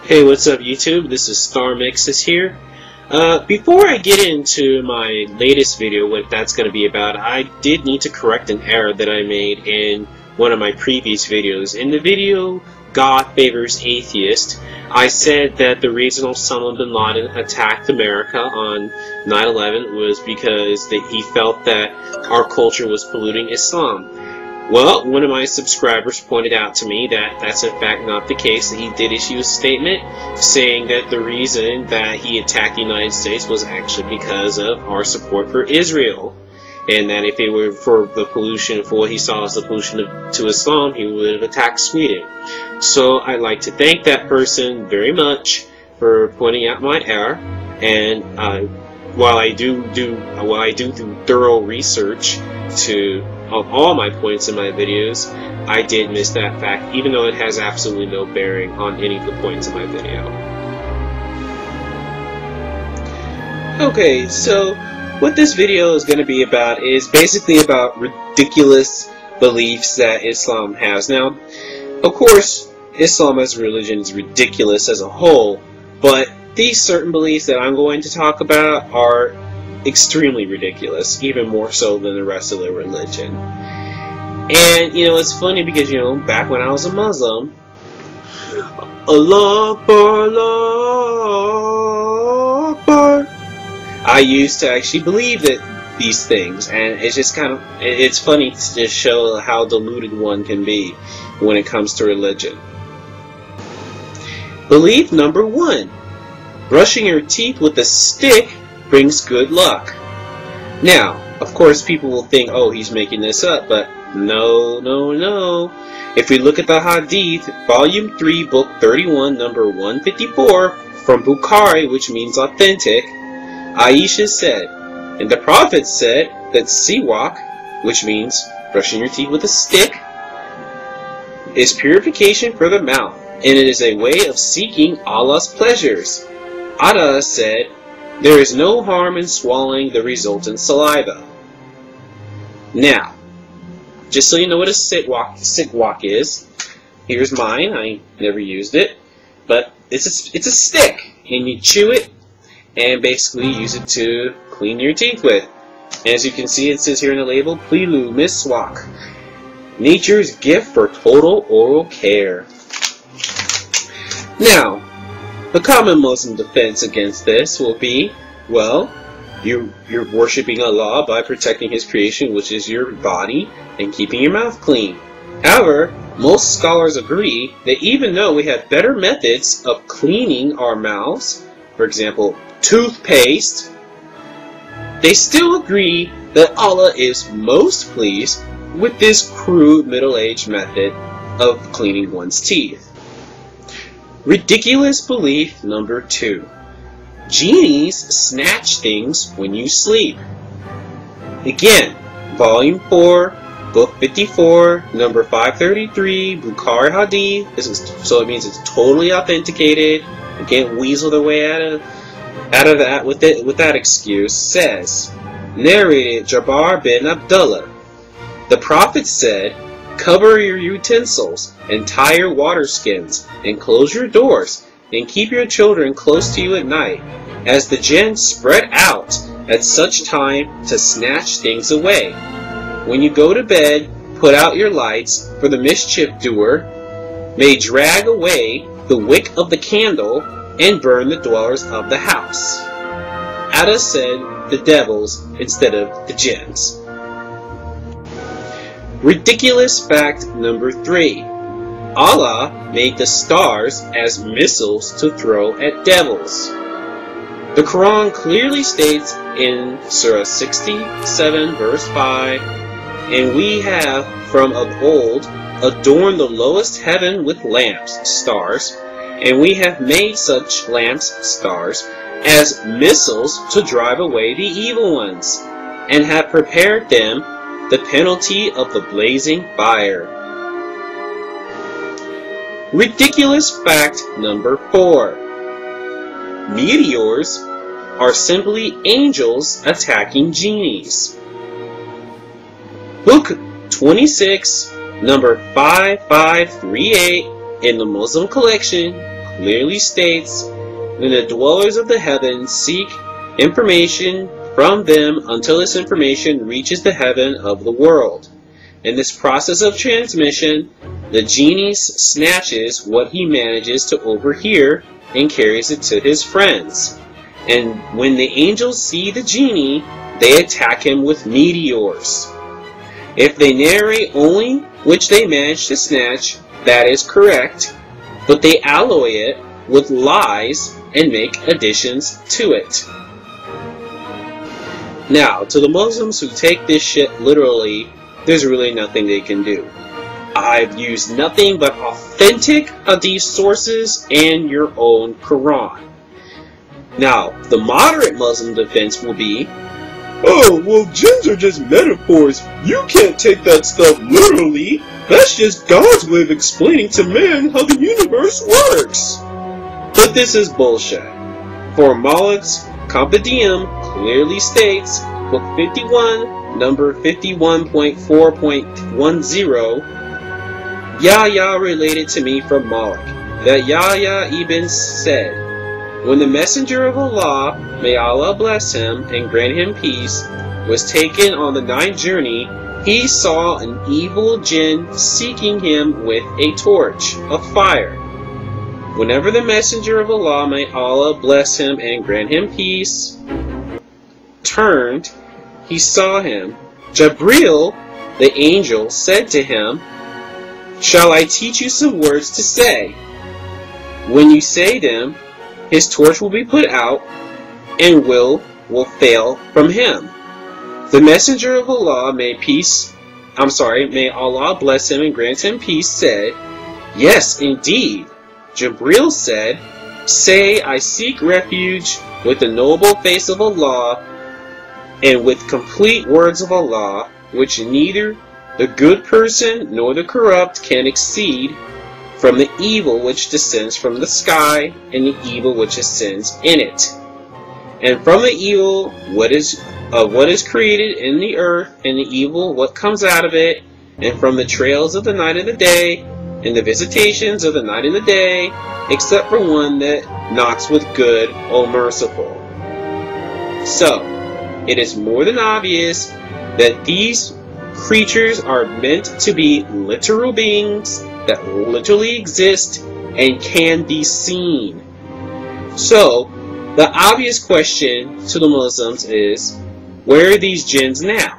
Hey, what's up YouTube? This is Star Mixes here. Before I get into my latest video, what that's going to be about, I did need to correct an error that I made in one of my previous videos. In the video, God Favors Atheist, I said that the reason Osama bin Laden attacked America on 9/11 was because he felt that our culture was polluting Islam. Well, one of my subscribers pointed out to me that that's in fact not the case, that he did issue a statement saying that the reason that he attacked the United States was actually because of our support for Israel. And that if it were for the pollution, for what he saw as the pollution to Islam, he would have attacked Sweden. So I'd like to thank that person very much for pointing out my error. And while I do thorough research of all my points in my videos, I did miss that fact, even though it has absolutely no bearing on any of the points in my video. Okay, so what this video is going to be about is basically about ridiculous beliefs that Islam has. Now, of course, Islam as a religion is ridiculous as a whole, but these certain beliefs that I'm going to talk about are extremely ridiculous, even more so than the rest of the religion. And, it's funny because, back when I was a Muslim, Allah Akbar, Allah Akbar, I used to actually believe that these things, and it's just it's funny to just show how deluded one can be when it comes to religion. Belief number 1. Brushing your teeth with a stick brings good luck. Now, of course, people will think, oh, he's making this up, but no, no, no. If we look at the Hadith, Volume 3, Book 31, number 154, from Bukhari, which means authentic, Aisha said, and the Prophet said that siwak, which means brushing your teeth with a stick, is purification for the mouth, and it is a way of seeking Allah's pleasures. Ada said, there is no harm in swallowing the resultant saliva. Now, just so you know what a siwak is, here's mine. I never used it, but it's a stick, and you chew it and basically use it to clean your teeth with. As you can see, it says here in the label, Plilu Miswak, nature's gift for total oral care. Now, the common Muslim defense against this will be, well, you're worshipping Allah by protecting His creation, which is your body, and keeping your mouth clean. However, most scholars agree that even though we have better methods of cleaning our mouths, for example, toothpaste, they still agree that Allah is most pleased with this crude middle-aged method of cleaning one's teeth. Ridiculous belief number 2. Genies snatch things when you sleep. Again, Volume 4, Book 54, number 533, Bukhari Hadith. So it means it's totally authenticated. You can't weasel their way out of that with that excuse. Says, narrated Jabir bin Abdullah, the Prophet said, cover your utensils and tie your water skins and close your doors and keep your children close to you at night, as the jinn spread out at such time to snatch things away. When you go to bed, put out your lights, for the mischief doer may drag away the wick of the candle and burn the dwellers of the house. Ada said the devils instead of the jinns. Ridiculous fact number 3. Allah made the stars as missiles to throw at devils. The Quran clearly states in Surah 67 verse 5, and we have from of old adorned the lowest heaven with lamps, stars, and we have made such lamps, stars, as missiles to drive away the evil ones, and have prepared them the penalty of the blazing fire. Ridiculous fact number 4. Meteors are simply angels attacking genies. Book 26, number 5538 in the Muslim collection, clearly states, "When the dwellers of the heavens seek information from them until this information reaches the heaven of the world. In this process of transmission, the genie snatches what he manages to overhear and carries it to his friends. And when the angels see the genie, they attack him with meteors. If they narrate only which they manage to snatch, that is correct, but they alloy it with lies and make additions to it." Now, to the Muslims who take this shit literally, there's really nothing they can do. I've used nothing but authentic hadith sources and your own Quran. Now, the moderate Muslim defense will be, "Oh, well, jinns are just metaphors. You can't take that stuff literally. That's just God's way of explaining to man how the universe works." But this is bullshit. For Malik's Compendium clearly states, Book 51, number 51.4.10, Yahya related to me from Malik, that Yahya ibn said, "When the messenger of Allah, may Allah bless him and grant him peace, was taken on the night journey, he saw an evil jinn seeking him with a torch of fire. Whenever the messenger of Allah, may Allah bless him and grant him peace, turned, he saw him. Jabril, the angel, said to him, 'Shall I teach you some words to say? When you say them, his torch will be put out and will fail from him.' The messenger of Allah, may Allah bless him and grant him peace, said, 'Yes, indeed.' Jabril said, 'Say, I seek refuge with the noble face of Allah and with complete words of Allah, which neither the good person nor the corrupt can exceed, from the evil which descends from the sky and the evil which ascends in it, and from the evil what is created in the earth, and the evil what comes out of it, and from the trails of the night and the day, and the visitations of the night and the day, except for one that knocks with good, O merciful.' So, it is more than obvious that these creatures are meant to be literal beings that literally exist and can be seen. So, the obvious question to the Muslims is, where are these jinns now?